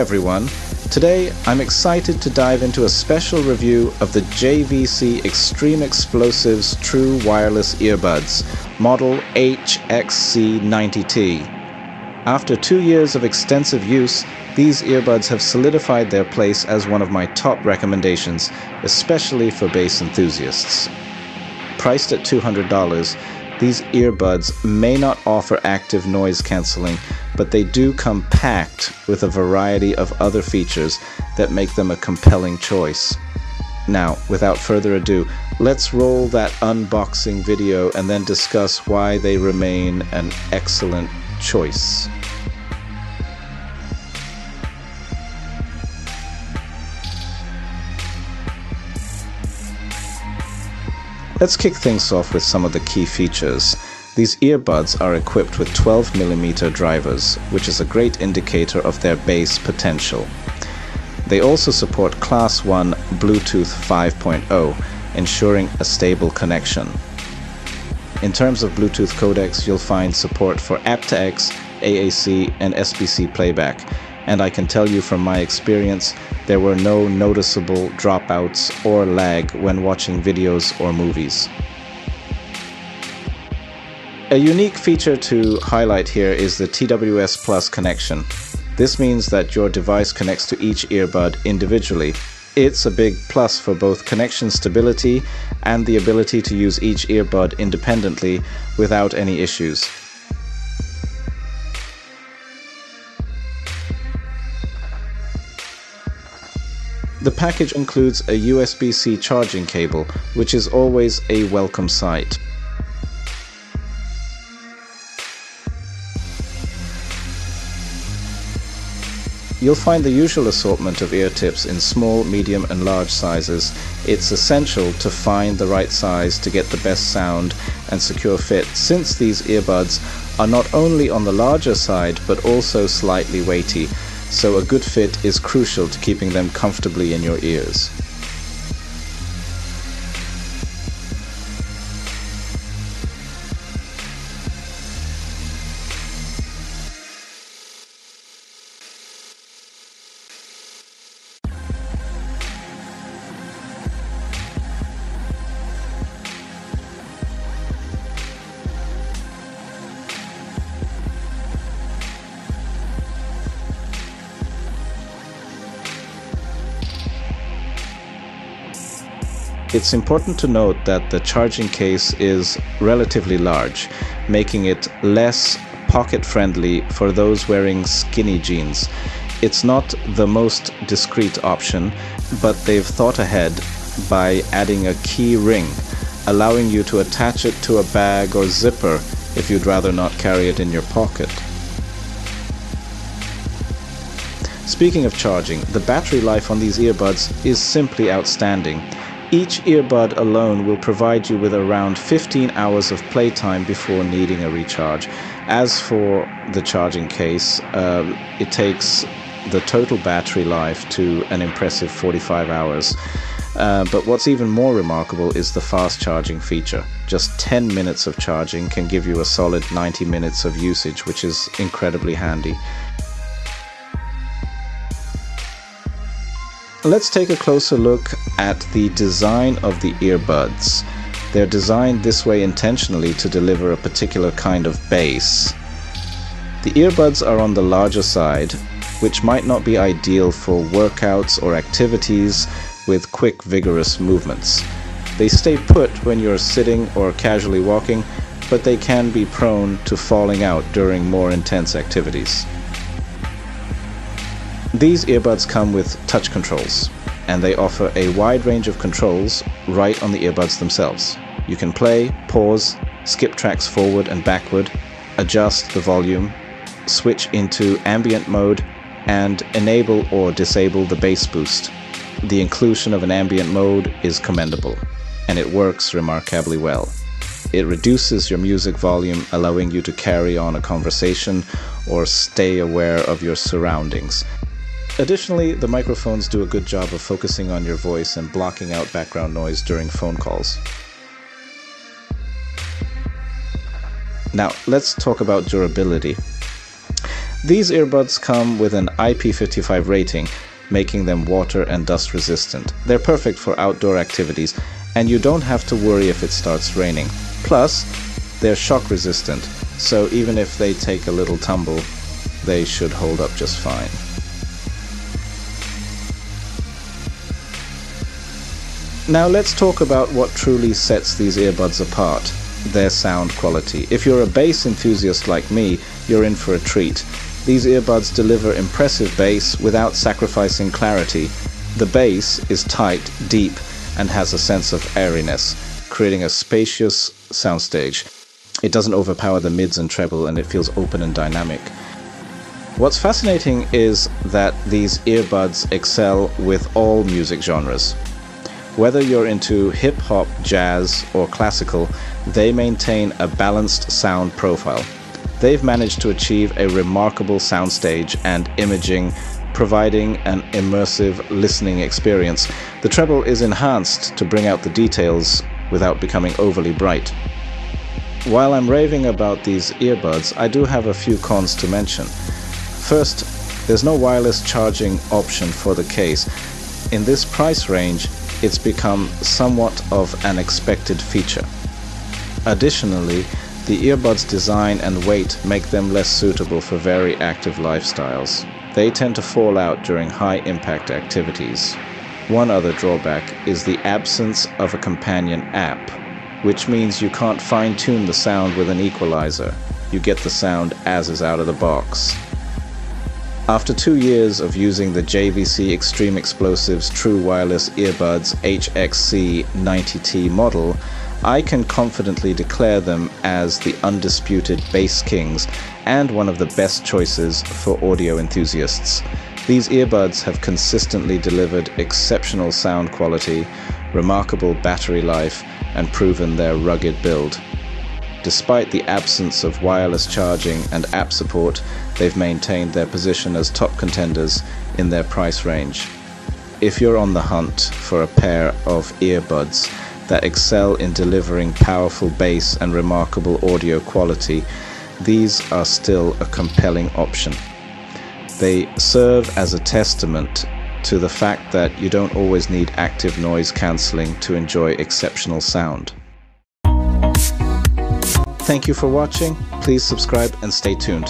everyone. Today I'm excited to dive into a special review of the JVC Extreme Explosives True Wireless Earbuds, model HAXC90T. After 2 years of extensive use, these earbuds have solidified their place as one of my top recommendations, especially for bass enthusiasts. Priced at $200, these earbuds may not offer active noise cancelling, but they do come packed with a variety of other features that make them a compelling choice. Now, without further ado, let's roll that unboxing video and then discuss why they remain an excellent choice. Let's kick things off with some of the key features. These earbuds are equipped with 12mm drivers, which is a great indicator of their bass potential. They also support Class 1 Bluetooth 5.0, ensuring a stable connection. In terms of Bluetooth codecs, you'll find support for aptX, AAC, and SBC playback, and I can tell you from my experience, there were no noticeable dropouts or lag when watching videos or movies. A unique feature to highlight here is the TWS Plus connection. This means that your device connects to each earbud individually. It's a big plus for both connection stability and the ability to use each earbud independently without any issues. The package includes a USB-C charging cable, which is always a welcome sight. You'll find the usual assortment of ear tips in small, medium and large sizes. It's essential to find the right size to get the best sound and secure fit, since these earbuds are not only on the larger side but also slightly weighty, so a good fit is crucial to keeping them comfortably in your ears. It's important to note that the charging case is relatively large, making it less pocket-friendly for those wearing skinny jeans. It's not the most discreet option, but they've thought ahead by adding a key ring, allowing you to attach it to a bag or zipper if you'd rather not carry it in your pocket. Speaking of charging, the battery life on these earbuds is simply outstanding. Each earbud alone will provide you with around 15 hours of playtime before needing a recharge. As for the charging case, it takes the total battery life to an impressive 45 hours. But what's even more remarkable is the fast charging feature. Just 10 minutes of charging can give you a solid 90 minutes of usage, which is incredibly handy. Let's take a closer look at the design of the earbuds. They're designed this way intentionally to deliver a particular kind of bass. The earbuds are on the larger side, which might not be ideal for workouts or activities with quick, vigorous movements. They stay put when you're sitting or casually walking, but they can be prone to falling out during more intense activities. These earbuds come with touch controls, and they offer a wide range of controls right on the earbuds themselves. You can play, pause, skip tracks forward and backward, adjust the volume, switch into ambient mode, and enable or disable the bass boost. The inclusion of an ambient mode is commendable, and it works remarkably well. It reduces your music volume, allowing you to carry on a conversation or stay aware of your surroundings. Additionally, the microphones do a good job of focusing on your voice and blocking out background noise during phone calls. Now, let's talk about durability. These earbuds come with an IP55 rating, making them water and dust resistant. They're perfect for outdoor activities, and you don't have to worry if it starts raining. Plus, they're shock resistant, so even if they take a little tumble, they should hold up just fine. Now let's talk about what truly sets these earbuds apart: their sound quality. If you're a bass enthusiast like me, you're in for a treat. These earbuds deliver impressive bass without sacrificing clarity. The bass is tight, deep, and has a sense of airiness, creating a spacious soundstage. It doesn't overpower the mids and treble, and it feels open and dynamic. What's fascinating is that these earbuds excel with all music genres. Whether you're into hip-hop, jazz, or classical, they maintain a balanced sound profile. They've managed to achieve a remarkable soundstage and imaging, providing an immersive listening experience. The treble is enhanced to bring out the details without becoming overly bright. While I'm raving about these earbuds, I do have a few cons to mention. First, there's no wireless charging option for the case. In this price range, it's become somewhat of an expected feature. Additionally, the earbuds' design and weight make them less suitable for very active lifestyles. They tend to fall out during high-impact activities. One other drawback is the absence of a companion app, which means you can't fine-tune the sound with an equalizer. You get the sound as is out of the box. After 2 years of using the JVC Extreme Explosives True Wireless Earbuds HAXC90T model, I can confidently declare them as the undisputed bass kings and one of the best choices for audio enthusiasts. These earbuds have consistently delivered exceptional sound quality, remarkable battery life, and proven their rugged build. Despite the absence of wireless charging and app support, they've maintained their position as top contenders in their price range. If you're on the hunt for a pair of earbuds that excel in delivering powerful bass and remarkable audio quality, these are still a compelling option. They serve as a testament to the fact that you don't always need active noise cancelling to enjoy exceptional sound. Thank you for watching. Please subscribe and stay tuned.